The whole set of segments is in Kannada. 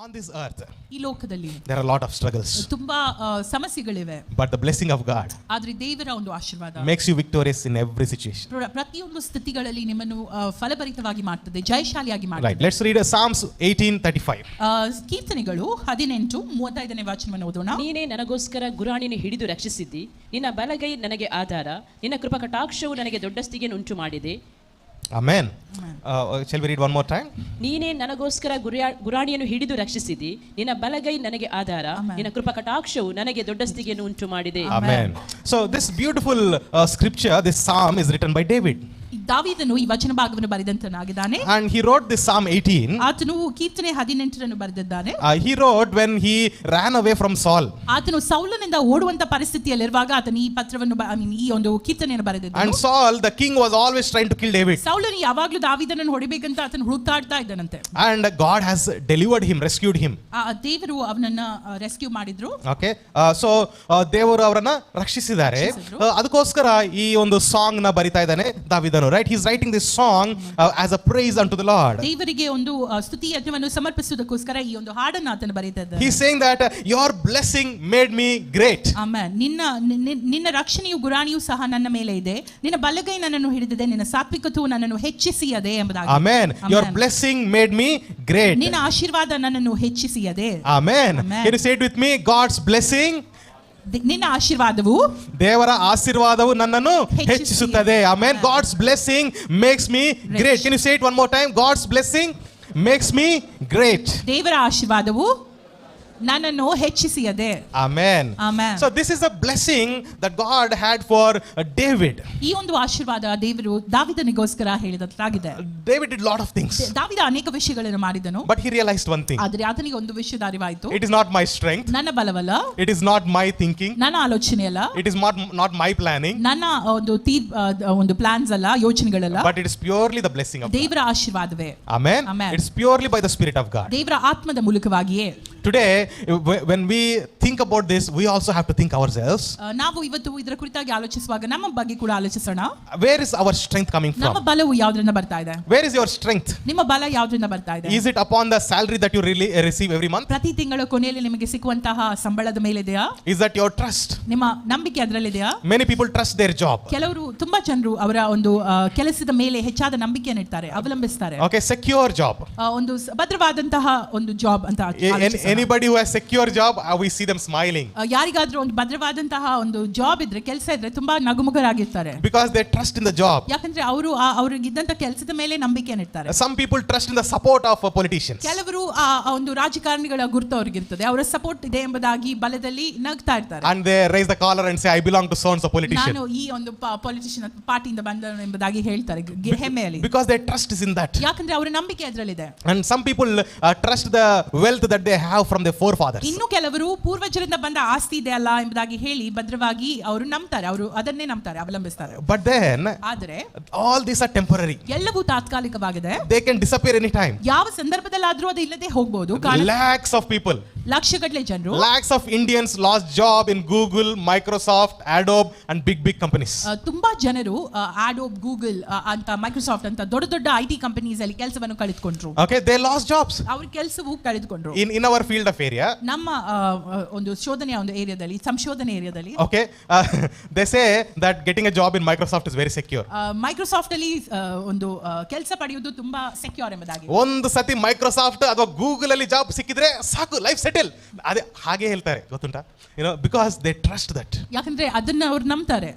On this earth, ಈ ಲೋಕದಲ್ಲಿ there are a lot of struggles. ತುಂಬಾ ಸಮಸ್ಯೆಗಳಿವೆ. But the blessing of God ಆದ್ರೆ ದೇವರ ಒಂದು ಆಶೀರ್ವಾದ makes you victorious in every situation. ಪ್ರತಿಯೊಂದು ಸ್ಥಿತಿಗಳಲ್ಲಿ ನಿಮ್ಮನ್ನು ಫಲಭರಿತವಾಗಿ ಮಾಡುತ್ತದೆ, ಜಯಶಾಲಿಯಾಗಿ ಮಾಡುತ್ತದೆ. Right. Let's read Psalms 18:35. ಕೀರ್ತನೆಗಳು 18:35ನೇ ವಚನವನ್ನು ಓದೋಣ. ನೀನೇ ನನಗೋಸ್ಕರ ಗುರಾಣಿಯನ್ನು ಹಿಡಿದು ರಕ್ಷಿಸಿದ್ದಿ, ನಿನ್ನ ಬಲಗೈ ನನಗೆ ಆಧಾರ, ನಿನ್ನ ಕೃಪಾಕಟಾಕ್ಷವು ನನಗೆ ದೊಡ್ಡ ಸ್ಥಿತಿಯನ್ನು ಮಾಡಿದೆ. Amen. Shall we read one more time? ನೀನೇ ನನಗೋಸ್ಕರ ಗುರಾಣಿಯನ್ನು ಹಿಡಿದು ರಕ್ಷಿಸಿದಿ, ನಿನ್ನ ಬಲಗೈ ನನಗೆ ಆಧಾರ, ನಿನ್ನ ಕೃಪಾಕಟಾಕ್ಷವು ನನಗೆ ದೊಡ್ಡ ಸ್ಥಿತಿಯನ್ನು ಉಂಟು ಮಾಡಿದೆ. Amen. So this beautiful scripture, this psalm is written by David. ದಾವೀದನು ಈ ವಚನ ಭಾಗವನ್ನು ಬರೆದಂತನಾಗಿದ್ದಾನೆ. And he wrote this Psalm 18. ಆತನು ಕೀರ್ತನೆ 18 ಬರೆದಿದ್ದಾನೆ. He wrote when he ran away from Saul. ಆತನು ಸೌಲನಿಂದ ಓಡುವಂತ ಪರಿಸ್ಥಿತಿಯಲ್ಲಿರುವಾಗ ಆತನು ಈ ಪತ್ರವನ್ನು ಈ ಒಂದು ಕೀರ್ತನೆಯನ್ನು ಬರೆದಿದ್ದಾನೆ. And Saul, the king, was always trying to kill David. ಸೌಲನು ಯಾವಾಗಲೂ ದಾವೀದನನ್ನು ಹೊಡಿಬೇಕಂತ ಆತನು ಹುಡುಕಾಡ್ತಾ ಇದ್ದಾನಂತೆ. And God has delivered him, rescued him. ದೇವರು ಅವನನ್ನ ರೆಸ್ಕ್ಯೂ ಮಾಡಿದ್ರು. Okay. So ದೇವರು ಅವರನ್ನ ರಕ್ಷಿಸಿದ್ದಾರೆ. ಅದಕ್ಕೋಸ್ಕರ ಈ ಒಂದು ಸಾಂಗ್ ನ ಬರಿತಾ ಇದ್ದಾನೆ ದಾವೀದನು. Right? He's writing this song as a praise unto the Lord. ದೇವರಿಗೆ ಒಂದು ಸ್ತುತಿ ಯಜ್ಞವನ್ನು ಸಮರ್ಪಿಸುವುದಕ್ಕೋಸ್ಕರ ಈ ಒಂದು ಹಾಡನ್ನು ಆತನು ಬರೀತಾ ಇದ್ದಾನೆ. He's saying that your blessing made me great. Amen. ನಿನ್ನ ರಕ್ಷಣೆಯು ಗುರಾಣಿಯು ಸಹ ನನ್ನ ಮೇಲೆ ಇದೆ, ನಿನ್ನ ಬಲಗೈ ನನ್ನನ್ನು ಹಿಡಿದಿದೆ, ನಿನ್ನ ಸಾತ್ವಿಕತೆಯು ನನ್ನನ್ನು ಹೆಚ್ಚಿಸಿಯದೆ ಎಂಬುದಾಗಿ. Amen. Your blessing made me great. ನಿನ್ನ ಆಶೀರ್ವಾದ ನನ್ನನ್ನು ಹೆಚ್ಚಿಸಿಯದೆ. Amen. Can you say it with me? God's blessing, ನಿನ್ನ ಆಶೀರ್ವಾದವು, ದೇವರ ಆಶೀರ್ವಾದವು ನನ್ನನ್ನು ಹೆಚ್ಚಿಸುತ್ತದೆ. Amen. God's blessing makes me great. Can you say it one more time? God's blessing makes me great. ದೇವರ ಆಶೀರ್ವಾದವು ನನ್ನನ್ನು ಹೆಚ್ಚಿಸಿಯದೆ. Amen. Amen. So this is a blessing that God had for David. ಈ ಒಂದು ಆಶೀರ್ವಾದ ದೇವರು ದಾವೀದನಿಗೋಸ್ಕರ ಹೇಳಿದಾಗಿದೆ. David did lot of things. ದಾವೀದ ಅನೇಕ ವಿಷಯಗಳನ್ನು ಮಾಡಿದನು. But he realized one thing. ಆದರೆ ಆತನಿಗೆ ಒಂದು ವಿಷಯದ ಅರಿವಾಯಿತು. It is not my strength. ನನ್ನ ಬಲವಲ್ಲ. It is not my thinking. ನನ್ನ ಆಲೋಚನೆ ಅಲ್ಲ. It is not my planning. ನನ್ನ ಒಂದು ಪ್ಲಾನ್ಸ್ ಅಲ್ಲ, ಯೋಚನೆಗಳಲ್ಲ. But it is purely the blessing of God. ದೇವರ ಆಶೀರ್ವಾದವೇ. Amen. Amen. It is purely by the Spirit of God. ದೇವರ ಆತ್ಮದ ಮೂಲಕವಾಗಿಯೇ. Today, when we think about this, we also have to think ourselves. ನಾವು ಇವತ್ತು ಇದರ ಕುರಿತಾಗಿ ಆಲೋಚಿಸುವಾಗ ನಮ್ಮ ಬಗ್ಗೆ ಕೂಡ ಆಲೋಚಿಸೋಣ. Where is our strength coming from? ನಮ್ಮ ಬಲವು ಯಾವುದರಿಂದ ಬರ್ತಾ ಇದೆ? Where is your strength? ನಿಮ್ಮ ಬಲ ಯಾವುದರಿಂದ ಬರ್ತಾ ಇದೆ? Is it upon the salary that you really receive every month? ಪ್ರತಿ ತಿಂಗಳ ಕೊನೆಯಲ್ಲಿ ನಿಮಗೆ ಸಿಕ್ಕುವಂತಹ ಸಂಬಳದ ಮೇಲೆ ಇದೆಯಾ? Is that your trust? ನಿಮ್ಮ ನಂಬಿಕೆ ಅದರಲ್ಲಿದೆಯಾ? Many people trust their job. ಕೆಲವರು ತುಂಬಾ ಜನರು ಅವರ ಒಂದು ಕೆಲಸದ ಮೇಲೆ ಹೆಚ್ಚಾದ ನಂಬಿಕೆಯನ್ನು ಇಡ್ತಾರೆ, ಅವಲಂಬಿಸ್ತಾರೆ. Okay, secure job. ಒಂದು ಭದ್ರವಾದಂತಹ ಒಂದು ಜಾಬ್ ಅಂತ. Anybody who has secure job, we see them smiling. ಯಾರಿಗಾದ್ರೂ ಒಂದು ಭದ್ರವಾದಂತಹ ಒಂದು ಜಾಬ್ ಇದ್ರೆ, ಕೆಲಸ ಇದ್ರೆ ತುಂಬಾ ನಗುಮುಖರಾಗಿರ್ತಾರೆ. Because they trust in the job. ಯಾಕಂದ್ರೆ ಅವರಿಗಿದ್ದಂತ ಕೆಲಸದ ಮೇಲೆ ನಂಬಿಕೆಯನ್ನು ಇಡ್ತಾರೆ. Some people trust in the support of politicians. ಕೆಲವರು ಒಂದು ರಾಜಕಾರಣಿಗಳ ಗುರುತು ಅವರಿಗಿರ್ತದೆ, ಅವರ ಸಪೋರ್ಟ್ ಇದೆ ಎಂಬುದಾಗಿ ಬಲದಲ್ಲಿ ನಗ್ತಾ ಇರ್ತಾರೆ. And they raise the collar and say, I belong to so and so politician. ನಾನು ಈ ಒಂದು ಪೊಲಿಟಿಷಿಯನ್ ಪಾರ್ಟಿಯಿಂದ ಬಂದವನು ಎಂಬುದಾಗಿ ಹೇಳ್ತಾರೆ ಹೆಮ್ಮೆಯಲ್ಲಿ. Because their trust is in that. ಯಾಕಂದ್ರೆ ಅವರ ನಂಬಿಕೆ ಅದರಲ್ಲಿದೆ. And some people trust the wealth that they have from their forefathers. ಇನ್ನು ಕೆಲವರು ಪೂರ್ವಜರಿಂದ ಬಂದ ಆಸ್ತಿ ಇದೆ ಅಲ್ಲ ಎಂಬುದಾಗಿ ಹೇಳಿ ಭದ್ರವಾಗಿ ಅವರು ನಂಬ್ತಾರೆ, ಅವರು ಅದನ್ನೇ ನಂಬ್ತಾರೆ, ಅವಲಂಬಿಸ್ತಾರೆ. But then ಆದರೆ all these are temporary. ಎಲ್ಲವೂ ತಾತ್ಕಾಲಿಕವಾಗಿದೆ. They can disappear anytime. ಯಾವ ಸಂದರ್ಭದಲ್ಲಾದ್ರೂ ಅದು ಇಲ್ಲದೆ ಹೋಗಬಹುದು. Lakhs of people, ಲಕ್ಷಗಟ್ಟಲೆ ಜನರು, lakhs of Indians lost job in Google, Microsoft, Adobe and big companies. ತುಂಬಾ ಜನರು Adobe, Google ಅಂತ Microsoft ಅಂತ ದೊಡ್ಡ ದೊಡ್ಡ IT ಕಂಪನೀಸ್ ಅಲ್ಲಿ ಕೆಲಸವನ್ನು ಕಳೆದುಕೊಂಡ್ರು. Okay, they lost jobs. ಅವರ ಕೆಲಸವು ಕಳೆದುಕೊಂಡ್ರು. In our field of area, ನಮ್ಮ ಒಂದು ಶೋಧನೆಯ ಒಂದು ಏರಿಯಾದಲ್ಲಿ, ಸಂಶೋಧನೆ ಏರಿಯಾದಲ್ಲಿ, okay, they say that getting a job in Microsoft is very secure. Microsoft ಅಲ್ಲಿ ಒಂದು ಕೆಲಸ ಪಡೆಯುವುದು ತುಂಬಾ ಸೆಕ್ಯೂರ್ ಎಂಬುದಾಗಿ. ಒಂದು ಸತಿ ಮೈಕ್ರೋಸಾಫ್ಟ್ ಅಥವಾ ಗೂಗಲ್ ಅಲ್ಲಿ ಜಾಬ್ ಸಿಕ್ಕಿದ್ರೆ ಸಾಕು, ಲೈಫ್ ಸೆಟಲ್. ಅದೇ ಹಾಗೆ ಹೇಳ್ತಾರೆ, ಗೊತ್ತುಂಟಾ? because they trust that. ಯಾಕಂದ್ರೆ ಅದನ್ನ ಅವರು ನಂಬ್ತಾರೆ.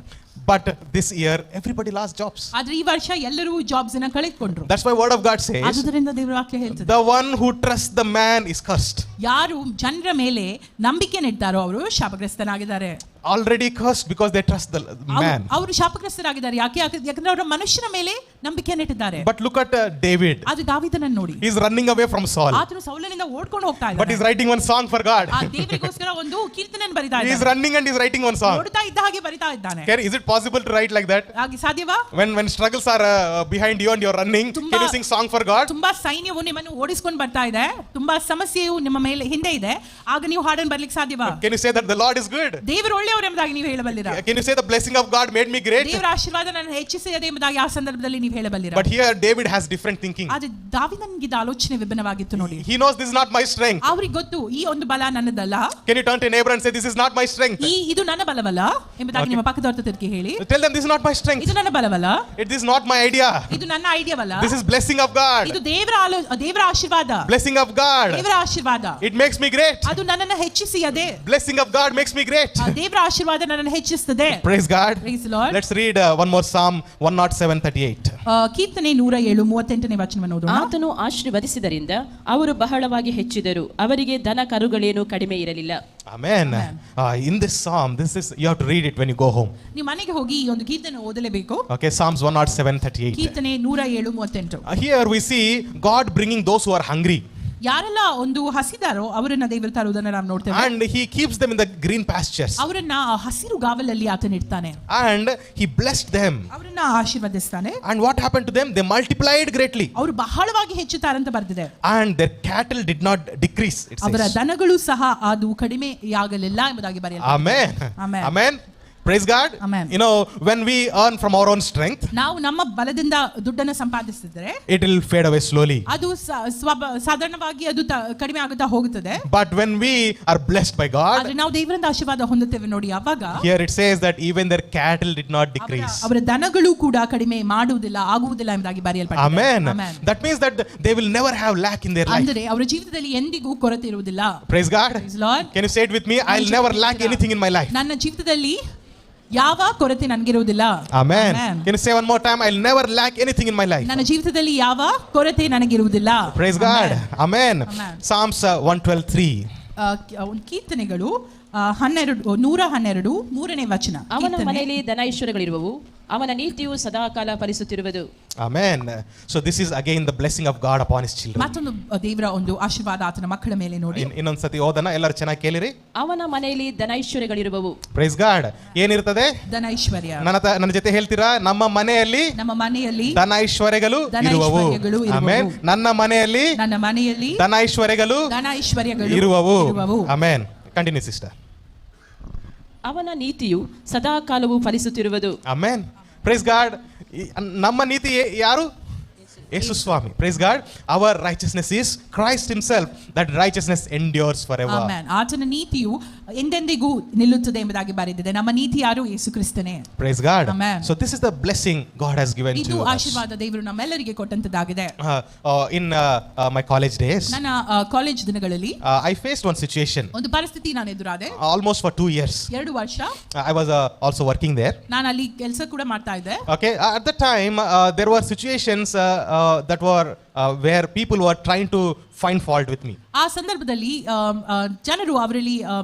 But this year everybody lost jobs. ಆದ್ರೆ ಈ ವರ್ಷ ಎಲ್ಲರೂ ಜಾಬ್ಸ್ ಅನ್ನು ಕಳೆದುಕೊಂಡ್ರು. That's why word of God says, ಆದುದರಿಂದ ದೇವರ ವಾಕ್ಯ ಹೇಳ್ತದೆ, the one who trusts the man is cursed. ಯಾರು ಜನರ ಮೇಲೆ ನಂಬಿಕೆ ಇಡ್ತಾರೋ ಅವರು ಶಾಪಗ್ರಸ್ತರಾಗಿದ್ದಾರೆ. Already cursed because they trust the man. ಅವರು ಶಾಪಗ್ರಸ್ತರಾಗಿದ್ದಾರೆ. ಯಾಕಂದ್ರೆ ಅವರು ಮನುಷ್ಯನ ಮೇಲೆ ನಂಬಿಕೆಯನ್ನು ಇಟ್ಟಿದ್ದಾರೆ. But look at David. ಅದು ದಾವೀದನನ್ನು ನೋಡಿ. He is running away from Saul. ಆತನು ಸೌಲನಿಂದ ಓಡ್ಕೊಂಡು ಹೋಗ್ತಾ ಇದ್ದಾನೆ. But he is writing one song for God. ಆ ದೇವರಿಗೋಸ್ಕರ ಒಂದು ಕೀರ್ತನೆಯನ್ನು ಬರಿತಾ ಇದ್ದಾನೆ. He is running and he is writing one song. ಓಡ್ತಾ ಇದ್ದ ಹಾಗೆ ಬರಿತಾ ಇದ್ದಾನೆ. Is it possible to write like that? ಹಾಗೆ ಸಾಧ್ಯವಾ? When struggles are behind you and you are running, can you sing song for God? ತುಂಬಾ ಸೈನ್ಯವು ನಿಮ್ಮನ್ನು ಓಡಿಸಿಕೊಂಡು ಬರ್ತಾ ಇದೆ, ತುಂಬಾ ಸಮಸ್ಯೆಯು ನಿಮ್ಮ ಮೇಲೆ ಹಿಂದೆ ಇದೆ, ಆಗ ನೀವು ಹಾಡನ್ನು ಬರಲಿಕ್ಕೆ ಸಾಧ್ಯವಾ? Can you say that the Lord is good? ದೇವರು ಒಳ್ಳೆಯವರು ದೇವರು ಎಂಬುದಾಗಿ ನೀವು ಹೇಳಬಲ್ಲಿರಾ? Can you say the blessing of God made me great? ದೇವರ ಆಶೀರ್ವಾದ ನನ್ನನ್ನು ಹೆಚ್ಚಿಸಿದೆ ಎಂಬುದಾಗಿ ಆ ಸಂದರ್ಭದಲ್ಲಿ ನೀವು ಹೇಳಬಲ್ಲಿರಾ? But here David has different thinking. ಆದರೆ ದಾವೀದನಿಗೆ ಆಲೋಚನೆ ವಿಭಿನ್ನವಾಗಿತ್ತು ನೋಡಿ. He knows this is not my strength. ಅವರಿಗೆ ಗೊತ್ತು ಈ ಒಂದು ಬಲ ನನ್ನದಲ್ಲ. Can you turn to your neighbor and say this is not my strength? ಇದು ನನ್ನ ಬಲವಲ್ಲ ಎಂಬುದಾಗಿ ನಿಮ್ಮ ಪಕ್ಕದವರ ತಿರುಗಿ ಹೇಳಿ. Tell them this is not my strength. ಇದು ನನ್ನ ಬಲವಲ್ಲ. It is not my idea. ಇದು ನನ್ನ ಐಡಿಯಾವಲ್ಲ. This is blessing of God. ಇದು ದೇವರ ಆಶೀರ್ವಾದ. Blessing of God. ದೇವರ ಆಶೀರ್ವಾದ. It makes me great. ಅದು ನನ್ನನ್ನು ಹೆಚ್ಚಿಸಿದೆ. Blessing of God makes me great. ದೇವರ ಆಶೀರ್ವಾದ ನನ್ನನ್ನು ಹೆಚ್ಚಿಸುತ್ತದೆ. Praise God. Praise the Lord. Let's read one more Psalm 107:38. ಕೀರ್ತನೆ 107:38ನೇ ವಚನವನ್ನು ಓದೋಣ. ಆತನು ಆಶೀರ್ವದಿಸಿದರಿಂದ ಅವರು ಬಹಳವಾಗಿ ಹೆಚ್ಚಿದರು, ಅವರಿಗೆ ದನ ಕರುಗಳೇನು ಕಡಿಮೆ ಇರಲಿಲ್ಲ. Amen. In this psalm, you have to read it when you go home. ನೀವು ಮನೆಗೆ ಹೋಗಿ ಈ ಒಂದು ಕೀರ್ತನೆ ಓದಲೇಬೇಕು. Okay, Psalms 107:38. ಕೀರ್ತನೆ 107:38. Here we see God bringing those who are hungry. ಯಾರೆಲ್ಲ ಒಂದು ಹಸಿದಾರೋ ಅವರನ್ನ ದೇವರು ತರುವುದನ್ನು ನಾವು ನೋಡ್ತೇವೆ. And he keeps them in the green pastures. ಅವರನ್ನ ಹಸಿರು ಗಾವಲಲ್ಲಿ ಆತನು ಇಡ್ತಾನೆ. And he blessed them. ಅವರನ್ನ ಆಶೀರ್ವದಿಸ್ತಾನೆ. And what happened to them? They multiplied greatly. ಅವರು ಬಹಳವಾಗಿ ಹೆಚ್ಚುತ್ತಾರಂತ ಬರೆದಿದೆ. And their cattle did not decrease. It says. ಅವರ ದನಗಳು ಸಹ ಅದು ಕಡಿಮೆಯಾಗಲಿಲ್ಲ ಎಂಬುದಾಗಿ ಬರೆಯಲಾಗಿದೆ. Amen. Amen. Amen. Praise God. Amen. You know, when we earn from our own strength, ನಾವು ನಮ್ಮ ಬಲದಿಂದ ದುಡ್ಡನ್ನು ಸಂಪಾದಿಸಿದ್ರೆ it will fade away slowly. ಅದು ಸಾಧಾರಣವಾಗಿ ಅದು ಕಡಿಮೆ ಆಗುತ್ತಾ ಹೋಗುತ್ತದೆ. But when we are blessed by God, ಆದ್ರೆ ನಾವು ದೇವರಿಂದ ಆಶೀರ್ವಾದ ಹೊಂದುತ್ತೇವೆ ನೋಡಿ, ಆವಾಗ here it says that even their cattle did not decrease. ಅವರ ದನಗಳು ಕೂಡ ಕಡಿಮೆ ಆಗುವುದಿಲ್ಲ ಎಂಬುದಾಗಿ ಬರೆಯಲ್ಪಟ್ಟಿದೆ. Amen. Amen. That means that they will never have lack in their life. ಅಂದರೆ ಅವರ ಜೀವಿತದಲ್ಲಿ ಎಂದಿಗೂ ಕೊರತೆ ಇರುವುದಿಲ್ಲ. Praise God. Praise Lord. Can you say it with me? I'll never lack anything in my life. ನನ್ನ ಜೀವಿತದಲ್ಲಿ ಯಾವ ಕೊರತೆ ನನಗಿರುವುದಿಲ್ಲ. Amen. Can you say one more time? I'll never lack anything in my life. ನನ್ನ ಜೀವಿತದಲ್ಲಿ ಯಾವ ಕೊರತೆ ನನಗಿರುವುದಿಲ್ಲ. Praise God. Amen. Psalms 112:3. ಕೀರ್ತನೆಗಳು 112 3ನೇ ವಚನ. ಅವನ ಮನೆಯಲ್ಲಿ ಧನ ಐಶ್ವರ್ಯಗಳಿರುವವು, ಅವನ ನೀತಿಯು ಸದಾಕಾಲ ಫಲಿಸುತ್ತಿರುವುದು. Amen. So this is again the blessing of God upon his children. ಮತ್ತೊಂದು ದೇವರ ಒಂದು ಆಶೀರ್ವಾದ ಆತನ ಮಕ್ಕಳ ಮೇಲೆ ನೋಡಿ. ಇನ್ನೊಂದ್ಸತಿ ಓದನ, ಎಲ್ಲರೂ ಚೆನ್ನಾಗಿ ಕೇಳಿರಿ. ಅವನ ಮನೆಯಲ್ಲಿ ಧನ ಐಶ್ವರ್ಯಗಳಿರುವವು. Praise God. ಏನಿರ್ತದೆ? ಧನ ಐಶ್ವರ್ಯ. ನನ್ನ ಜೊತೆ ಹೇಳ್ತೀರಾ? ನಮ್ಮ ಮನೆಯಲ್ಲಿ ಧನ ಐಶ್ವರ್ಯಗಳು ಇರುವವು. ಆಮೆನ್. ನನ್ನ ಮನೆಯಲ್ಲಿ ಧನ ಐಶ್ವರ್ಯಗಳು ಇರುವವು. ಆಮೆನ್. Continue sister. ಅವನ ನೀತಿಯು ಸದಾಕಾಲವೂ ಫಲಿಸುತ್ತಿರುವುದು. ಆಮೆನ್. Praise God. ನಮ್ಮ ನೀತಿ ಯಾರು? ಯೇಸು ಸ್ವಾಮಿ. Praise God. Our righteousness is Christ himself. That righteousness endures forever. Amen. ಆತನ ನೀತಿಯು ಎಂದೆಂದಿಗೂ ನಿಲ್ಲುತ್ತದೆ ಎಂಬುದಾಗಿ ಬರೆದಿದೆ. ನಮ್ಮ ನೀತಿ ಯಾರು? ಯೇಸು ಕ್ರಿಸ್ತನೇ. Praise God. Amen. So this is the blessing God has given to us. ಇದು ಆಶೀರ್ವಾದ ದೇವರು ನಮ್ಮೆಲ್ಲರಿಗೆ ಕೊಟ್ಟಂತದಾಗಿದೆ. In my college days, ನನ್ನ ಕಾಲೇಜ್ ದಿನಗಳಲ್ಲಿ I faced one situation. ಒಂದು ಪರಿಸ್ಥಿತಿ ನಾನು ಎದುರಾದೆ. Almost for 2 years. 2 ವರ್ಷ I was also working there. ನಾನು ಅಲ್ಲಿ ಕೆಲಸ ಕೂಡ ಮಾಡ್ತಾ ಇದ್ದೆ. Okay, at the time there were situations that were where people were trying to find fault with me. ಆ ಸಂದರ್ಭದಲ್ಲಿ ಜನರು ಅವರಲ್ಲಿ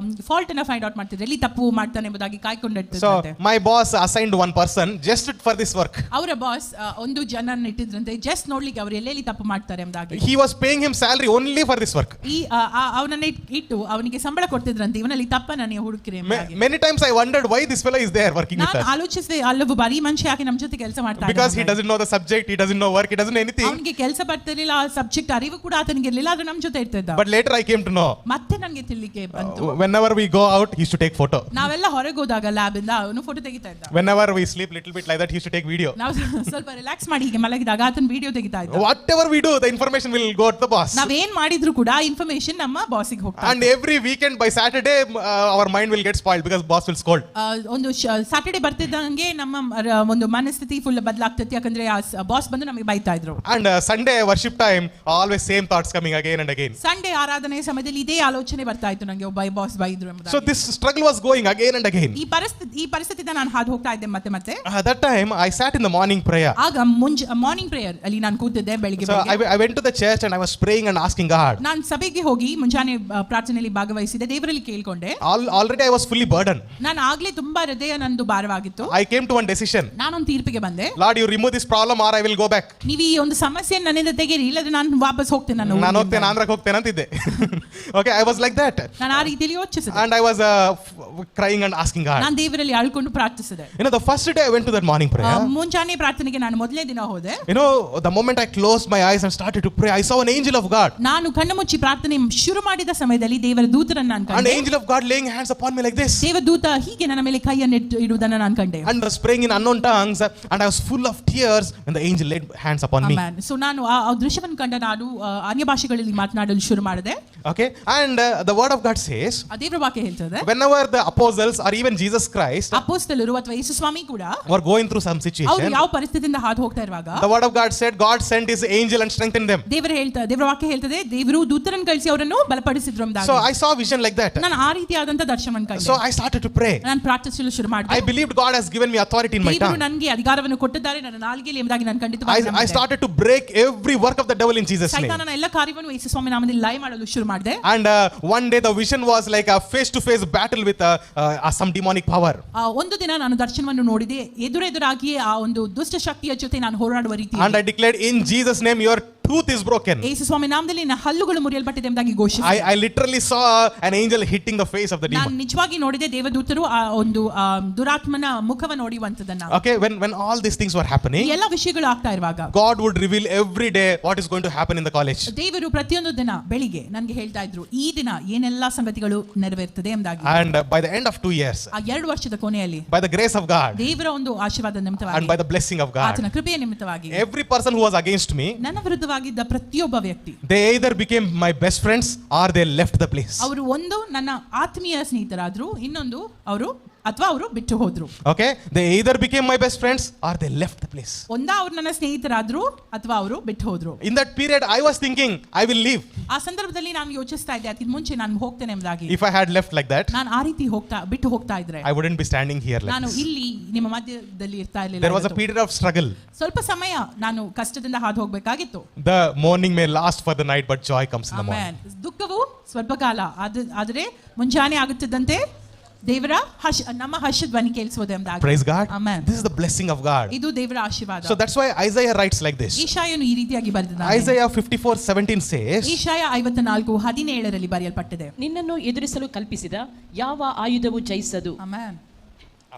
ಫಾಲ್ಟ್ ಅನ್ನು ಫೈಂಡ್ ಔಟ್ ಮಾಡ್ತಿದ್ರು, ಎಲ್ಲಿ ತಪ್ಪು ಮಾಡ್ತಾನೆ ಎಂಬುದಾಗಿ ಕಾಯ್ಕೊಂಡಿರ್ತಾರೆ. So my boss assigned one person just for this work. ಅವರ ಬಾಸ್ ಒಂದು ಜನರನ್ನು ಇಟ್ಟಿದ್ರಂತೆ ಜಸ್ಟ್ ನೋಡ್ಲಿಕ್ಕೆ ಅವರು ಎಲ್ಲೆಲ್ಲಿ ತಪ್ಪು ಮಾಡ್ತಾರೆ ಎಂಬುದಾಗಿ. He was paying him salary only for this work. ಈ ಅವನನ್ನ ಇಟ್ಟು ಅವನಿಗೆ ಸಂಬಳ ಕೊಡ್ತಿದ್ರಂತೆ, ಇವನಲ್ಲಿ ತಪ್ಪನ್ನ ನೀವು ಹುಡುಕಿರಿ ಎಂಬುದಾಗಿ. Many times I wondered why this fellow is there working with us. ನಾನು ಆಲೋಚಿಸಿದೆ, ಅಲ್ಲವೂ ಬಾರಿ ಮನುಷ್ಯ ಯಾಕೆ ನಮ್ಮ ಜೊತೆ ಕೆಲಸ ಮಾಡ್ತಾನೆ? Because he doesn't know the subject, he doesn't know work, he doesn't know anything. ಅವನಿಗೆ ಕೆಲಸ ಬರ್ತಿರಲಿಲ್ಲ, ಆ ಸಬ್ಜೆಕ್ಟ್ ಅರಿವು ಕೂಡ ಆತನಿಗೆ ಇರಲಿಲ್ಲ, ಆದ್ರೆ ನಮ್ಮ ಜೊತೆ ಇರ್ತಿದ್ದ. But later I came to know. ಮತ್ತೆ ನನಗೆ ತಿಳಿಲಿಕ್ಕೆ ಬಂತು. Whenever we go out, he used to take photo. ನಾವೆಲ್ಲ ಹೊರಗೆ ಹೋದಾಗ ಲ್ಯಾಬ್ ಇಂದ ಅವನು ಫೋಟೋ ತೆಗಿತಾ ಇದ್ದ. Whenever we sleep little bit like that, he used to take video. ನಾವು ಸ್ವಲ್ಪ ರಿಲ್ಯಾಕ್ಸ್ ಮಾಡಿ ಹೀಗೆ ಮಲಗಿದಾಗ ಆತನ ವಿಡಿಯೋ ತೆಗಿತಾ ಇದ್ದ. Whatever we do, the information will go to the boss. ನಾವೇನ್ ಮಾಡಿದ್ರು ಕೂಡ ಇನ್ಫಾರ್ಮೇಶನ್ ನಮ್ಮ ಬಾಸಿಗೆ ಹೋಗ್ತಾ. And every weekend by Saturday our mind will get spoiled because boss will scold. ಒಂದು ಸ್ಯಾಟರ್ಡೆ ಬರ್ತಿದ್ದಂಗೆ ನಮ್ಮ ಒಂದು ಮನಸ್ಥಿತಿ ಫುಲ್ ಬದಲಾಗ್ತೈತಿ, ಯಾಕಂದ್ರೆ ಬಾಸ್ ಬಂದು ನಮಗೆ ಬೈತಾ ಇದ್ರು. And Sunday worship time, always same thoughts coming again and again. Sunday ಆರಾಧನೆ ಸಮಯದಲ್ಲಿ ಇದೇ ಆಲೋಚನೆ ಬರ್ತಾ ಇತ್ತು ನನಗೆ, ಒಬ್ಬ ಬಾಸ್ ಬೈದ್ರು ಎಂಬುದಾಗಿ. So this struggle was going again and again. ಈ ಪರಿಸ್ಥಿತಿಯಿಂದ ನಾನು ಹಾದು ಹೋಗ್ತಾ ಇದ್ದೆ ಮತ್ತೆ. That time I sat in the morning prayer. ಆಗ ಮಾರ್ನಿಂಗ್ ಪ್ರೇಯರ್ ಅಲ್ಲಿ ನಾನು ಕೂತಿದ್ದೆ ಬೆಳಿಗ್ಗೆ. So I went to the church and I was praying and asking God. ನಾನು ಸಭೆಗೆ ಹೋಗಿ ಮುಂಜಾನೆ ಪ್ರಾರ್ಥನೆಯಲ್ಲಿ ಭಾಗವಹಿಸಿದೆ, ದೇವರಲ್ಲಿ ಕೇಳ್ಕೊಂಡೆ. Already I was fully burdened. ನಾನು ಆಗ್ಲೇ ತುಂಬಾ ಹೃದಯ ನಂದು ಭಾರವಾಗಿತ್ತು. I came to one decision. ನಾನೊಂದು ತೀರ್ಪಿಗೆ ಬಂದೆ. Lord, you remove this problem or I will go back. ನೀವು ಈ ಒಂದು ಸಮಸ್ಯೆ ನನ್ನಿಂದ ತೆಗೀರಿ, ಇಲ್ಲದ್ರೆ ನಾನು ವಾಪಸ್ ಹೋಗ್ತೇನೆ, ನಾನು ಹೋಗ್ತೇನೆ, ಆಂಧ್ರಕ್ಕೆ ಹೋಗ್ತೇನೆ ಅಂತಿದ್ದೆ. Okay, I was like that. ನಾನು ಆ ರೀತಿಯಲ್ಲಿ ಯೋಚಿಸಿದೆ. And I was crying and asking God. ನಾನು ದೇವರಲ್ಲಿ ಅಳ್ಕೊಂಡು ಪ್ರಾರ್ಥಿಸಿದೆ. The first day I went to that morning prayer. ಮುಂಜಾನೆ ಪ್ರಾರ್ಥನೆಗೆ ನಾನು ಮೊದಲನೇ ದಿನ ಹೋದೆ. The moment I closed my eyes and started to pray, I saw an angel of God. ನಾನು ಕಣ್ಣು ಮುಚ್ಚಿ ಪ್ರಾರ್ಥನೆ ಶುರು ಮಾಡಿದ ಸಮಯದಲ್ಲಿ ದೇವರ ದೂತರನ್ನು ನಾನು ಕಂಡೆ. An angel of God laying hands upon me like this. ದೇವದೂತ ಹೀಗೆ ನನ್ನ ಮೇಲೆ ಕೈಯನ್ನು ಇಡುವುದನ್ನು ನಾನು ಕಂಡೆ. And was praying in unknown tongues, and I was full of tears when the angel laid hands upon me. Amen. So ನಾನು ಆ ದೃಶ್ಯವನ್ನು ಕಂಡ ನಾನು ಅನ್ಯ ಭಾಷೆಗಳಲ್ಲಿ ಮಾತನಾಡಲು ಶುರು ಮಾಡಿದೆ. Okay, and the word of God says, ದೇವರ ವಾಕ್ಯ ಹೇಳ್ತದೆ, whenever the apostles or even Jesus Christ ಅಪೊಸ್ತಲರು ಅಥವಾ ಯೇಸು ಸ್ವಾಮಿ ಕೂಡ were going through some ಅವರು situation, ಯಾವ ಪರಿಸ್ಥಿತಿಯಿಂದ ಹಾದು ಹೋಗ್ತಾ ಇರುವಾಗ the word of God said God sent his angel and strengthened them. ದೇವರ ವಾಕ್ಯ ಹೇಳ್ತದೆ, ದೇವರು ದೂತರನ್ನು ಕಳಿಸಿ ಅವರನ್ನು ಬಲಪಡಿಸಿದ್ರು ಎಂಬುದಾಗಿ. So I saw vision like that. ನಾನು ಆ ರೀತಿಯಾದಂತ ದರ್ಶನವನ್ನು ಕಂಡೆ. So I started to pray. ನಾನು ಪ್ರಾರ್ಥಿಸಲು ಶುರು ಮಾಡಿದೆ. I believed God has given me authority in my tongue. ದೇವರು ನನಗೆ ಅಧಿಕಾರವನ್ನು ಕೊಟ್ಟಿದ್ದಾರೆ ನನ್ನ ನಾಲಿಗೆಯಲ್ಲಿ ಎಂಬುದಾಗಿ ನಾನು ಖಂಡಿತವಾಗಿ ನಂಬಿದೆ. I started to break every work of the devil in Jesus name. ಸೈತಾನನ ಎಲ್ಲ ಕಾರ್ಯವನ್ನು ಯೇಸು ಸ್ವಾಮಿ ನಾಮದಲ್ಲಿ ಲಯ ಮಾಡಲು ಶುರು ಮಾಡಿದೆ. And one day the vision was like a face to face battle with some demonic power. ಒಂದು ದಿನ ನಾನು ದರ್ಶನವನ್ನು ನೋಡಿದೆ, ಎದುರಾಗಿ ಆ ಒಂದು ದುಷ್ಟ ಶಕ್ತಿಯ ಜೊತೆ ನಾನು ಹೋರಾಡುವ ರೀತಿ. And I declared, in Jesus name your tooth is broken. ಯೇಸು ಸ್ವಾಮಿ ನಾಮದಲ್ಲಿ ನನ್ನ ಹಲ್ಲುಗಳು ಮುರಿಯಲ್ಪಟ್ಟಿದೆ ಎಂಬುದಾಗಿ ಘೋಷಿಸಿದೆ. I literally saw an angel hitting the face of the demon. ನಾನು ನಿಜವಾಗಿ ನೋಡಿದೆ ದೇವದೂತರು ಆ ಒಂದು ದುರಾತ್ಮನ ಮುಖವನ್ನು ನೋಡುವಂತದನ್ನ. Okay, when all these things were happening, ಎಲ್ಲ ವಿಷಯಗಳು ಆಗ್ತಾ ಇರುವಾಗ God would reveal every day what is going to happen in the college. ದೇವರು ಪ್ರತಿಯೊಂದು ದಿನ ಬೆಳಿಗ್ಗೆ ನನಗೆ ಹೇಳ್ತಾ ಇದ್ರು, ಈ ದಿನ ಏನೆಲ್ಲ ಸಂಗತಿಗಳು ನೆರವೇರ್ತದೆ ಎಂಬುದಾಗಿ. And by the end of 2 years, ಆ 2 ವರ್ಷದ ಕೊನೆಯಲ್ಲಿ by the grace of God ದೇವರ ಒಂದು ಆಶೀರ್ವಾದ ನಿಮಿತ್ತವಾಗಿ and by the blessing of God, ಆತನ ಕೃಪೆಯ ನಿಮಿತ್ತವಾಗಿ every person who was against me, ನನ್ನ ವಿರುದ್ಧವಾಗಿದ್ದ ಪ್ರತಿಯೊಬ್ಬ ವ್ಯಕ್ತಿ, they either became my best friends or they left the place. ಅವರು ಒಂದು ನನ್ನ ಆತ್ಮೀಯ ಸ್ನೇಹಿತರಾದ್ರು, ಇನ್ನೊಂದು ಅವರು ಬಿಟ್ಟು ಹೋದ್ರು. Okay, they either became my best friends or they left the place. ಅವರು ನನ್ನ ಸ್ನೇಹಿತರಾದ್ರು ಅಥವಾ ಅವರು ಬಿಟ್ಟು ಹೋದ್ರು. In that period I was thinking I will leave. ಆ ಸಂದರ್ಭದಲ್ಲಿ ನಾನು ಯೋಚಿಸ್ತಾ ಇದ್ದೆ, ಅದಕ್ಕಿಂತ ಮುಂಚೆ ನಾನು ಹೋಗ್ತೇನೆ ಎಂಬುದಾಗಿ. If I had left like that, ನಾನು ಆ ರೀತಿ ಬಿಟ್ಟು ಹೋಗ್ತಾ ಇದ್ರೆ I wouldn't be standing here like ನಾನು this. ಇಲ್ಲಿ ನಿಮ್ಮ ಮಧ್ಯದಲ್ಲಿ ಇರ್ತಾ ಇರಲಿಲ್ಲ. There was a period of struggle. ಸ್ವಲ್ಪ ಸಮಯ ನಾನು ಕಷ್ಟದಿಂದ ಹಾದು ಹೋಗಬೇಕಾಗಿತ್ತು. The morning may last for the night but joy comes in the morning. ದುಃಖವು ಸ್ವಲ್ಪ ಕಾಲ, ಆದರೆ ಮುಂಜಾನೆ ಆಗುತ್ತಿದ್ದಂತೆ ದೇವರ ನಮ್ಮ ಹರ್ಷ ಧ್ವನಿ ಕೇಳಿಸುವುದು ಎಂಬುದಾಗಿ. Praise God. Amen. This is the blessing of God. ಇದು ದೇವರ ಆಶೀರ್ವಾದ. So that's why Isaiah writes like this. ಯೆಶಾಯನು ಈ ರೀತಿಯಾಗಿ ಬರೆದಿದ್ದಾನೆ. Isaiah 54:17 says, ಯೆಶಾಯ 54:17 ಬರೆಯಲ್ಪಟ್ಟಿದೆ, ನಿನ್ನನ್ನು ಎದುರಿಸಲು ಕಲ್ಪಿಸಿದ ಯಾವ ಆಯುಧವು ಜಯಿಸದು. Amen.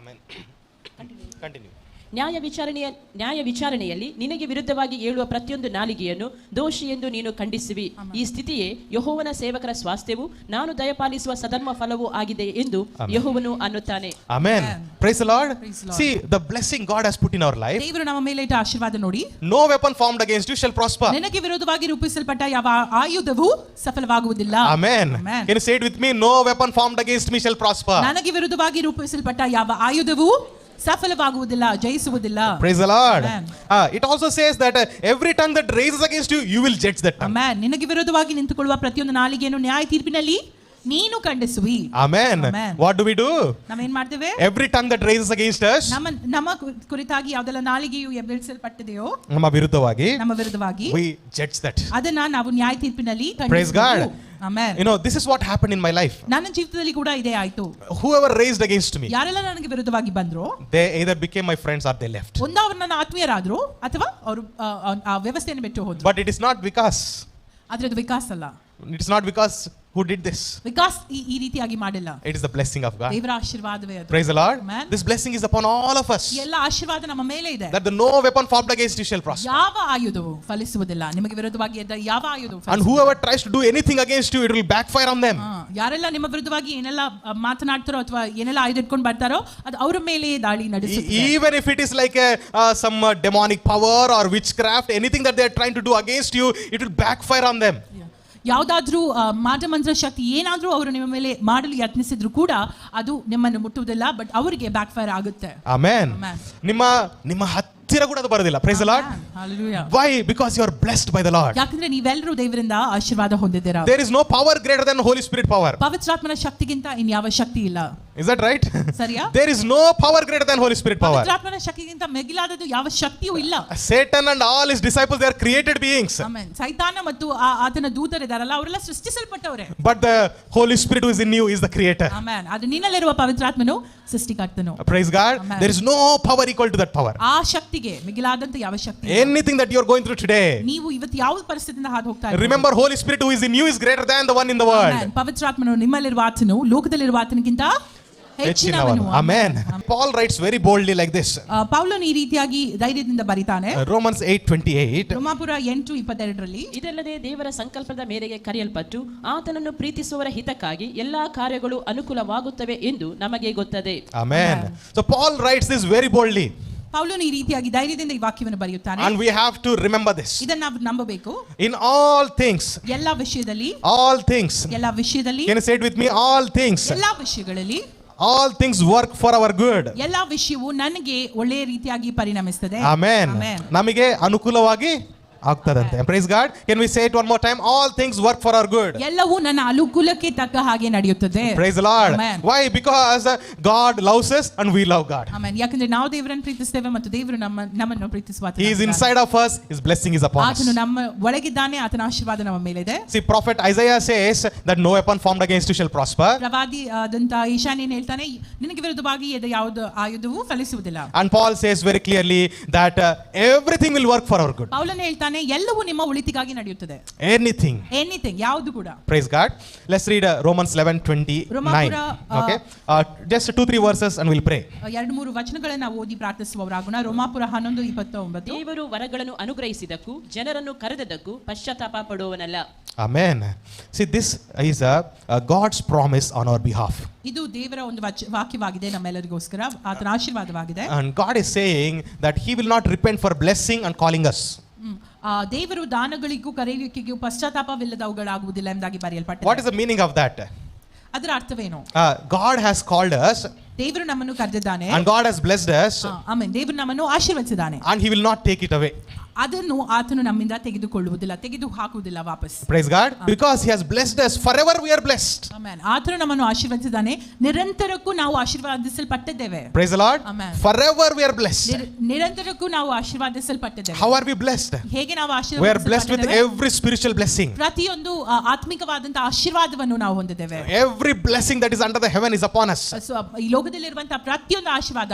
Amen. Continue. ನ್ಯಾಯ ವಿಚಾರಣೆಯಲ್ಲಿ ನಿನಗೆ ವಿರುದ್ಧವಾಗಿ ಏಳುವ ಪ್ರತಿಯೊಂದು ನಾಲಿಗೆಯನ್ನು ದೋಷಿ ಎಂದು ನೀನು ಖಂಡಿಸುವಿ. ಈ ಸ್ಥಿತಿಯೇ ಯೆಹೋವನ ಸೇವಕರ ಸ್ವಾಸ್ಥ್ಯವು ನಾನು ದಯಪಾಲಿಸುವ ಸಧರ್ಮ ಫಲವೂ ಆಗಿದೆ ಎಂದು ಯೆಹೋವನು ಅನ್ನುತ್ತಾನೆ. Amen. Praise the Lord. See the blessing God has put in our life. ದೇವರು ನಮ್ಮ ಮೇಲೆ ಇಟ್ಟ ಆಶೀರ್ವಾದ ನೋಡಿ. No weapon formed against you shall prosper. ನಿನಗೆ ವಿರೋಧವಾಗಿ ರೂಪಿಸಲ್ಪಟ್ಟ ಯಾವ ಆಯುಧವು ಸಫಲವಾಗುವುದಿಲ್ಲ. Amen. Can you say it with me? No weapon formed against me shall prosper. ನನಗೆ ವಿರೋಧವಾಗಿ ರೂಪಿಸಲ್ಪಟ್ಟ ಯಾವ ಆಯುಧವು ಸಫಲವಾಗುವುದಿಲ್ಲ, ಜಯಿಸುವುದಿಲ್ಲ. Praise the Lord. It also says that every tongue that raises against you, you will judge that tongue. Amen. ನಿನಗೆ ವಿರೋಧವಾಗಿ ನಿಂತುಕೊಳ್ಳುವ ಪ್ರತಿಯೊಂದು ನಾಲಿಗೆಯನ್ನು ನ್ಯಾಯ ತೀರ್ಪಿನಲ್ಲಿ ನೀನು ಖಂಡಿಸುವಿ. Amen. What do we do? ನಾವೇನ್ ಮಾಡ್ತೇವೆ? Every tongue that raises against us, ನಮ್ಮ ಕುರಿತಾಗಿ ಯಾವುದೆಲ್ಲ ನಾಲಿಗೆಯು ಎಬ್ಬಿಸಲ್ಪಟ್ಟಿದೆಯೋ ನಮ್ಮ ವಿರುದ್ಧವಾಗಿ we judge that. ಅದನ್ನ ನಾವು ನ್ಯಾಯ ತೀರ್ಪಿನಲ್ಲಿ ಖಂಡಿಸುವೆವು. Praise God. Amen. This is what happened in my life. ನನ್ನ ಜೀವಿತದಲ್ಲಿ ಕೂಡ ಇದೇ ಆಯ್ತು. Whoever raised against me, ಯಾರೆಲ್ಲ ನನಗೆ ವಿರುದ್ಧವಾಗಿ ಬಂದ್ರು, they either became my friends or they left. ಒಂದು ಅವರು ನನ್ನ ಆತ್ಮೀಯರಾದ್ರು ಅಥವಾ ಅವರು ಆ ವ್ಯವಸ್ಥೆಯನ್ನು ಬಿಟ್ಟು ಹೋದ್ರು. But it is not because, ಆದ್ರೆ ಅದು ವಿಕಾಸ್ ಅಲ್ಲ. it is not because who did this. Vikas ಈ ರೀತಿಯಾಗಿ ಮಾಡಿಲ್ಲ. It is the blessing of God. ದೇವರ ಆಶೀರ್ವಾದವೇ ಅದು. Praise the Lord. Amen. This blessing is upon all of us. ಎಲ್ಲ ಆಶೀರ್ವಾದ ನಮ್ಮ ಮೇಲೆ ಇದೆ. That the no weapon formed against you shall prosper. ಯಾವ ಆಯುಧವು ಫಲಿಸುವುದಿಲ್ಲ, ನಿಮಗೆ ವಿರುದ್ಧವಾಗಿ ಎದ್ದ ಯಾವ ಆಯುಧವು ಫಲಿಸುವುದಿಲ್ಲ. And whoever tries to do anything against you, it will backfire on them. ಯಾರೆಲ್ಲ ನಿಮ್ಮ ವಿರುದ್ಧವಾಗಿ ಏನೆಲ್ಲ ಮಾತನಾಡ್ತಾರೋ ಅಥವಾ ಏನೆಲ್ಲ ಆಯುಧ ಇಟ್ಕೊಂಡು ಬರ್ತಾರೋ ಅದು ಅವರ ಮೇಲೆ ದಾಳಿ ನಡೆಸುತ್ತೆ. Even if it is like some demonic power or witchcraft, anything that they are trying to do against you, it will backfire on them. ಯಾವುದಾದ್ರೂ ಮಾಟಮಂತ್ರ ಶಕ್ತಿ ಏನಾದ್ರೂ ಅವರು ನಿಮ್ಮ ಮೇಲೆ ಮಾಡಲು ಯತ್ನಿಸಿದ್ರು ಕೂಡ ಅದು ನಿಮ್ಮನ್ನು ಮುಟ್ಟುವುದಿಲ್ಲ, ಬಟ್ ಅವರಿಗೆ ಬ್ಯಾಕ್ ಫೈರ್ ಆಗುತ್ತೆ. Amen. ನಿಮ್ಮ ಹತ್ತಿರ ಕೂಡ ಅದು ಬರೋದಿಲ್ಲ. Praise the Lord. Hallelujah. Why? Because you are blessed by the Lord. ಯಾಕಂದ್ರೆ ನೀವೆಲ್ಲರೂ ದೇವರಿಂದ ಆಶೀರ್ವಾದ ಹೊಂದಿದ್ದೀರಾ. There is no power greater than Holy Spirit power. ಪವಿತ್ರಾತ್ಮನ ಶಕ್ತಿಗಿಂತ ಇನ್ಯಾವ ಶಕ್ತಿ ಇಲ್ಲ. Is that right? ಸರಿಯಾ? There is no power greater than Holy Spirit power. ಪವಿತ್ರಾತ್ಮನ ಶಕ್ತಿಗಿಂತ ಮಿಗಿಲಾದದ್ದು ಯಾವ ಶಕ್ತಿಯೂ ಇಲ್ಲ. Satan and all his disciples, they are created beings. Amen. ಸೈತಾನ ಮತ್ತು ಆತನ ದೂತರಿದ್ದಾರಲ್ಲ ಅವರೆಲ್ಲ ಸೃಷ್ಟಿಸಲ್ಪಟ್ಟವರೇ. But the Holy Spirit who is in you is the creator. Amen. ಅದು ನಿನ್ನಲ್ಲಿರುವ ಪವಿತ್ರಾತ್ಮನು ಸೃಷ್ಟಿಕರ್ತನು. Praise God. There is no power equal to that power. ಆ ಶಕ್ತಿಗೆ ನಿಮಗೆ ಮಿಗಿಲಾದಂತ ಯಾವ ಶಕ್ತಿ ಇಲ್ಲ. Anything that you are going through today, ನೀವು ಇವತ್ತು ಯಾವ ಪರಿಸ್ಥಿತಿಯಿಂದ ಹಾದು ಹೋಗ್ತಾ ಇದ್ದೀರಿ, remember Holy Spirit who is in you is greater than the one in the world. Amen. ಪವಿತ್ರಾತ್ಮನು ನಿಮ್ಮಲ್ಲಿರುವ ಆತನು ಲೋಕದಲ್ಲಿರುವ ಆತನಿಗಿಂತ ಹೆಚ್ಚಿನವನು. Amen. Paul writes very boldly like this. ಪೌಲನು ಈ ರೀತಿಯಾಗಿ ಧೈರ್ಯದಿಂದ ಬರೀತಾನೆ. Romans 8:28. ರೋಮಾಪುರ 8:22 ಇದಲ್ಲದೆ ದೇವರ ಸಂಕಲ್ಪದ ಮೇರೆಗೆ ಕರೆಯಲ್ಪಟ್ಟು ಆತನನ್ನು ಪ್ರೀತಿಸುವವರ ಹಿತಕ್ಕಾಗಿ ಎಲ್ಲಾ ಕಾರ್ಯಗಳು ಅನುಕೂಲವಾಗುತ್ತವೆ ಎಂದು ನಮಗೆ ಗೊತ್ತದೆ. Amen. So Paul writes this very boldly. ಪೌಲನು ಈ ರೀತಿಯಾಗಿ ಧೈರ್ಯದಿಂದ ಈ ವಾಕ್ಯವನ್ನು ಬರೆಯುತ್ತಾನೆ. And we have to remember this. ಇದನ್ನು ನಾವು ನಂಬಬೇಕು. In all things. ಎಲ್ಲ ವಿಷಯದಲ್ಲಿ. All things. ಎಲ್ಲ ವಿಷಯದಲ್ಲಿ. Can you say it with me? All things. ಎಲ್ಲ ವಿಷಯಗಳಲ್ಲಿ. All things work for our good. ಎಲ್ಲ ವಿಷಯವು ನನಗೆ ಒಳ್ಳೆಯ ರೀತಿಯಾಗಿ ಪರಿಣಮಿಸುತ್ತದೆ. Amen. ನಮಗೆ ಅನುಕೂಲವಾಗಿ ಆಗ್ತದಂತೆ. Praise God. Can we say it one more time? All things work for our good. ಎಲ್ಲವೂ ನನ್ನ ಅನುಕೂಲಕ್ಕೆ ತಕ್ಕ ಹಾಗೆ ನಡೆಯುತ್ತದೆ. Praise the Lord. Amen. Why? Because God loves us and we love God. Amen. ಯಾಕಂದ್ರೆ ನಾವು ದೇವರನ್ನು ಪ್ರೀತಿಸುತ್ತೇವೆ ಮತ್ತು ದೇವರು ನಮ್ಮನ್ನು ಪ್ರೀತಿಸುತ್ತಾನೆ. He is inside of us. His blessing is upon us. ಆತನು ನಮ್ಮ ಒಳಗಿದ್ದಾನೆ, ಆತನ ಆಶೀರ್ವಾದ ನಮ್ಮ ಮೇಲಿದೆ. See, prophet Isaiah says that no weapon formed against you shall prosper. ಪ್ರವಾದಿ ಆದಂತ ಈಶಾನ್ಯನು ಹೇಳ್ತಾನೆ, ನಿನಗೆ ವಿರುದ್ಧವಾಗಿ ಯಾವುದು ಆಯುಧವು ಫಲಿಸುವುದಿಲ್ಲ. And Paul says very clearly that everything will work for our good. ಪೌಲನು ಹೇಳ್ತಾನೆ, ಎಲ್ಲವೂ ನಿಮ್ಮ ಒಳಿತಿಗಾಗಿ ನಡೆಯುತ್ತದೆ. Anything. ಯಾವುದು ಕೂಡ. Praise God. Let's read Romans 11:29. Okay. Just 2-3 verses and we'll pray. 2-3 ವಚನಗಳನ್ನು ಓದಿ ಪ್ರಾರ್ಥಿಸುವವರಾಗೋಣ. ರೋಮಾಪುರ 11:29. ದೇವರು ವರಗಳನ್ನು ಅನುಗ್ರಹಿಸಿದಕ್ಕೂ ಜನರನ್ನು ಕರೆದದ್ದಕ್ಕೂ ಪಶ್ಚಾತ್ತಾಪ ಪಡುವವನಲ್ಲ. Amen. See, this is God's promise on our behalf. ಇದು ದೇವರ ಒಂದು ವಾಕ್ಯವಾಗಿದೆ ನಮ್ಮೆಲ್ಲರಿಗೋಸ್ಕರ, ಆತನ ಆಶೀರ್ವಾದವಾಗಿದೆ. And God is saying that he will not repent for blessing and calling us. ದೇವರು ದಾನಗಳಿಗೂ ಕರೆಯುವಿಕೆಗೂ ಪಶ್ಚಾತ್ತಾಪವಿಲ್ಲದವುಗಳಾಗುವುದಿಲ್ಲ ಎಂಬುದಾಗಿ ಬರೆಯಲ್ಪಟ್ಟಿದೆ. What is the meaning of that? ಅದರ ಅರ್ಥವೇನು? God has called us. ದೇವರು ನಮ್ಮನ್ನು ಕರೆದಿದ್ದಾನೆ. And God has blessed us. Amen. ದೇವರು ನಮ್ಮನ್ನು ಆಶೀರ್ವದಿಸಿದ್ದಾನೆ. And he will not take it away. ಅದನ್ನು ಆತನು ನಮ್ಮಿಂದ ತೆಗೆದುಕೊಳ್ಳುವುದಿಲ್ಲ, ತೆಗೆದು ಹಾಕುವುದಿಲ್ಲ ವಾಪಸ್. Praise God. Because he has blessed us, forever we are blessed. Amen. ಆತನು ನಮ್ಮನ್ನು ಆಶೀರ್ವದಿಸಿದ್ದಾನೆ, ನಿರಂತರಕ್ಕೂ ನಾವು ಆಶೀರ್ವಾದಿಸಲ್ಪಟ್ಟಿದ್ದೇವೆ. Praise the Lord. Amen. Forever we are blessed. ನಿರಂತರಕ್ಕೂ ನಾವು ಆಶೀರ್ವಾದಿಸಲ್ಪಟ್ಟಿದ್ದೇವೆ. How are we blessed? ಹೇಗೆ ನಾವು We are blessed with every spiritual blessing. ಪ್ರತಿಯೊಂದು ಆತ್ಮಿಕವಾದಂತ ಆಶೀರ್ವಾದವನ್ನು ನಾವು ಹೊಂದಿದ್ದೇವೆ. Every blessing that is under the heaven is upon us. ಈ ಲೋಕದಲ್ಲಿರುವಂತಹ ಪ್ರತಿಯೊಂದು ಆಶೀರ್ವಾದ,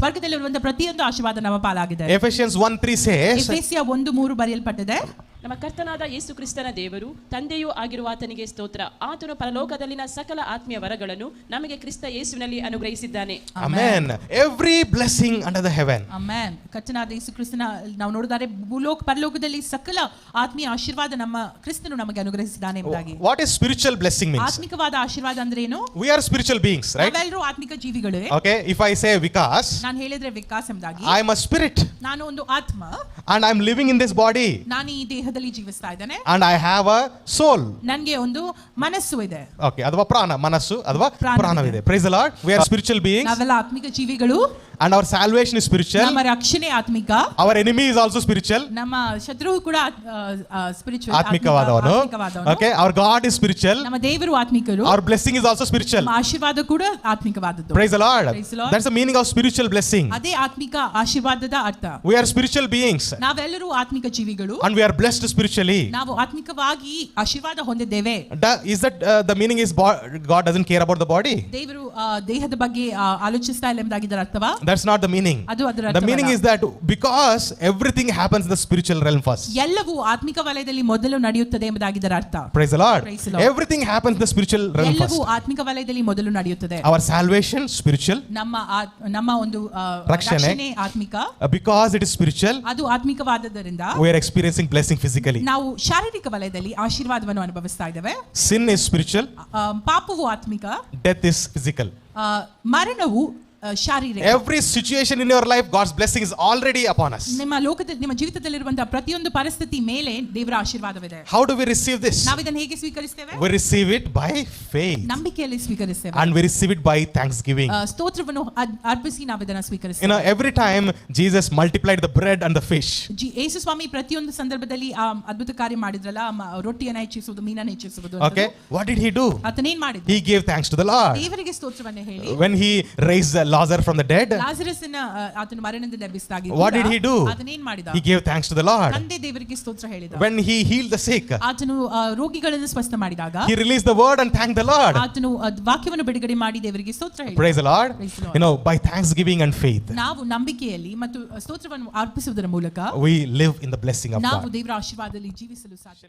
ಸ್ವರ್ಗದಲ್ಲಿರುವಂತಹ ಪ್ರತಿಯೊಂದು ಆಶೀರ್ವಾದ ನಮ್ಮ ಪಾಲಾಗಿದೆ. Ephesians 1:3 says, ಎಫೆಸಿಯ 1:3 ಬರೆಯಲ್ಪಟ್ಟಿದೆ, ನಮ್ಮ ಕರ್ತನಾದ ಯೇಸು ಕ್ರಿಸ್ತನ ದೇವರು ತಂದೆಯೂ ಆಗಿರುವ ಆತನಿಗೆ ಸ್ತೋತ್ರ. ಆತನು ಪರಲೋಕದಲ್ಲಿನ ಸಕಲ ಆತ್ಮೀಯ ವರಗಳನ್ನು ನಮಗೆ ಕ್ರಿಸ್ತ ಯೇಸುವಿನಲ್ಲಿ ಅನುಗ್ರಹಿಸಿದ್ದಾನೆ. Amen. Every blessing under the heaven. Amen. ಕರ್ತನಾದ ಯೇಸು ಕ್ರಿಸ್ತನ ನಾವು ನೋಡಿದರೆ ಪರಲೋಕದಲ್ಲಿ ಸಕಲ ಆತ್ಮೀಯ ಆಶೀರ್ವಾದ ನಮ್ಮ ಕ್ರಿಸ್ತನು ನಮಗೆ ಅನುಗ್ರಹಿಸಿದ್ದಾನೆ ಎಂಬುದಾಗಿ. What is spiritual blessing means? ಆತ್ಮಿಕವಾದ ಆಶೀರ್ವಾದ ಅಂದ್ರೆ ಏನು? We are spiritual beings, right? ನಾವೆಲ್ಲರೂ ಆತ್ಮಿಕ ಜೀವಿಗಳೇ. Okay, if I say Vikas, ನಾನು ಹೇಳಿದ್ರೆ ವಿಕಾಸ್ ಎಂಬುದಾಗಿ, I am a spirit. ನಾನು ಒಂದು ಆತ್ಮ. And I am living in this body. ನಾನು ಈ ದೇಹದಲ್ಲಿ ಜೀವಿಸ್ತಾ ಇದ್ದೇನೆ. And I have a soul. ನನಗೆ ಒಂದು ಮನಸ್ಸು ಇದೆ. Okay, ಅದವಾ ಪ್ರಾಣ, ಮನಸ್ಸು ಅದವಾ ಪ್ರಾಣವಿದೆ. Praise the Lord. We are spiritual beings. ನಾವೆಲ್ಲ ಆತ್ಮಿಕ ಜೀವಿಗಳು. And our salvation is spiritual. ನಮ್ಮ ರಕ್ಷಣೆ ಆತ್ಮಿಕ. Our enemy is also spiritual. ನಮ್ಮ ಶತ್ರು ಕೂಡ spiritual, ಆತ್ಮಿಕವಾದವನು. Okay, our God is spiritual. ನಮ್ಮ ದೇವರು ಆತ್ಮಿಕರು. Our blessing is also spiritual. ನಮ್ಮ ಆಶೀರ್ವಾದ ಕೂಡ ಆತ್ಮಿಕವಾದದ್ದು. Praise the Lord. Praise the Lord. That's the meaning of spiritual blessing. ಅದೇ ಆತ್ಮಿಕ ಆಶೀರ್ವಾದದ ಅರ್ಥ. We are spiritual beings. ನಾವೆಲ್ಲರೂ ಆತ್ಮಿಕ ಜೀವಿಗಳು. And we are blessed spiritually. ನಾವು ಆತ್ಮಿಕವಾಗಿ ಆಶೀರ್ವಾದ ಹೊಂದಿದ್ದೇವೆ. Is that the meaning is God doesn't care about the body? ದೇವರು ದೇಹದ ಬಗ್ಗೆ ಆಲೋಚಿಸ್ತಾ ಇಲ್ಲ ಎಂಬುದಾಗಿ ಇದರ ಅರ್ಥವಾ? That's not the meaning. ಅದು ಅದರ The ಅರ್ಥವಲ್ಲ. meaning is that because everything happens in the spiritual realm first. ಎಲ್ಲವೂ ಆತ್ಮಿಕ ವಲಯದಲ್ಲಿ ಮೊದಲು ನಡೆಯುತ್ತದೆ ಎಂಬುದಾಗಿ ಇದರ ಅರ್ಥ. Praise the Lord. Praise the Lord. Everything happens in the spiritual realm first. ಎಲ್ಲವೂ ಆತ್ಮಿಕ ವಲಯದಲ್ಲಿ ಮೊದಲು ನಡೆಯುತ್ತದೆ. Our salvation spiritual. ನಮ್ಮ ಒಂದು ರಕ್ಷಣೆ ಆತ್ಮಿಕ. Because it is spiritual. ಅದು ಆತ್ಮಿಕವಾದದ್ದರಿಂದ we are experiencing blessing physically. ನಾವು ಶಾರೀರಿಕ ವಲಯದಲ್ಲಿ ಆಶೀರ್ವಾದವನ್ನು ಅನುಭವಿಸ್ತಾ ಇದ್ದೇವೆ. Sin is spiritual. ಪಾಪವು ಆತ್ಮಿಕ. Death is physical. ಮರಣವು ಶಾರೀರಿಕ. Every situation in your life, God's blessing is already upon us. ನಿಮ್ಮ ಜೀವಿತದಲ್ಲಿರುವಂತಹ ಪ್ರತಿಯೊಂದು ಪರಿಸ್ಥಿತಿ ಮೇಲೆ ದೇವರ ಆಶೀರ್ವಾದವಿದೆ. How do we receive this? ನಾವು ಇದನ್ನು ಹೇಗೆ ಸ್ವೀಕರಿಸ್ತೇವೆ? We receive it by faith. ನಂಬಿಕೆಯಲ್ಲಿ ಸ್ವೀಕರಿಸ್ತೇವೆ. And we receive it by thanksgiving. ಸ್ತೋತ್ರವನ್ನು ಅರ್ಪಿಸಿ ನಾವು ಇದನ್ನು ಸ್ವೀಕರಿಸ್ತೇವೆ. Every time Jesus multiplied the bread and the fish. ಯೇಸು ಸ್ವಾಮಿ ಪ್ರತಿಯೊಂದು ಸಂದರ್ಭದಲ್ಲಿ ಅದ್ಭುತ ಕಾರ್ಯ ಮಾಡಿದ್ರಲ್ಲ, ರೊಟ್ಟಿಯನ್ನು ಹೆಚ್ಚಿಸುವುದು, ಮೀನನ್ನು ಹೆಚ್ಚಿಸುವುದು. Okay, what did he do? ಆತನೇನ್ ಮಾಡಿದ? He gave thanks to the Lord. ದೇವರಿಗೆ ಸ್ತೋತ್ರವನ್ನು ಹೇಳಿ. When he raised the Lazarus from the dead, ಲಾಜರಸನ ಆತನು ಮರಣದಿಂದ ಎಬ್ಬಿಸಿದಾಗ what did he do? ಆತನೇನ್ ಮಾಡಿದ? He gave thanks to the Lord. ತಂದೆ ದೇವರಿಗೆ ಸ್ತೋತ್ರ ಹೇಳಿದ. When he healed the sick, ಆತನು ರೋಗಿಗಳನ್ನು ಸ್ವಸ್ಥ ಮಾಡಿದಾಗ he released the word and thanked the Lord. ಆತನು ವಾಕ್ಯವನ್ನು ಬಿಡುಗಡೆ ಮಾಡಿ ದೇವರಿಗೆ ಸ್ತೋತ್ರ ಹೇಳಿದ. Praise the Lord. Praise the Lord. You know, by thanksgiving and faith, ನಾವು ನಂಬಿಕೆಯಲ್ಲಿ ಮತ್ತು ಸ್ತೋತ್ರವನ್ನು ಅರ್ಪಿಸುವುದರ ಮೂಲಕ we live in the blessing of ನಾವು God. ದೇವರ ಆಶೀರ್ವಾದದಲ್ಲಿ ಜೀವಿಸಲು ಸಾಧ್ಯ.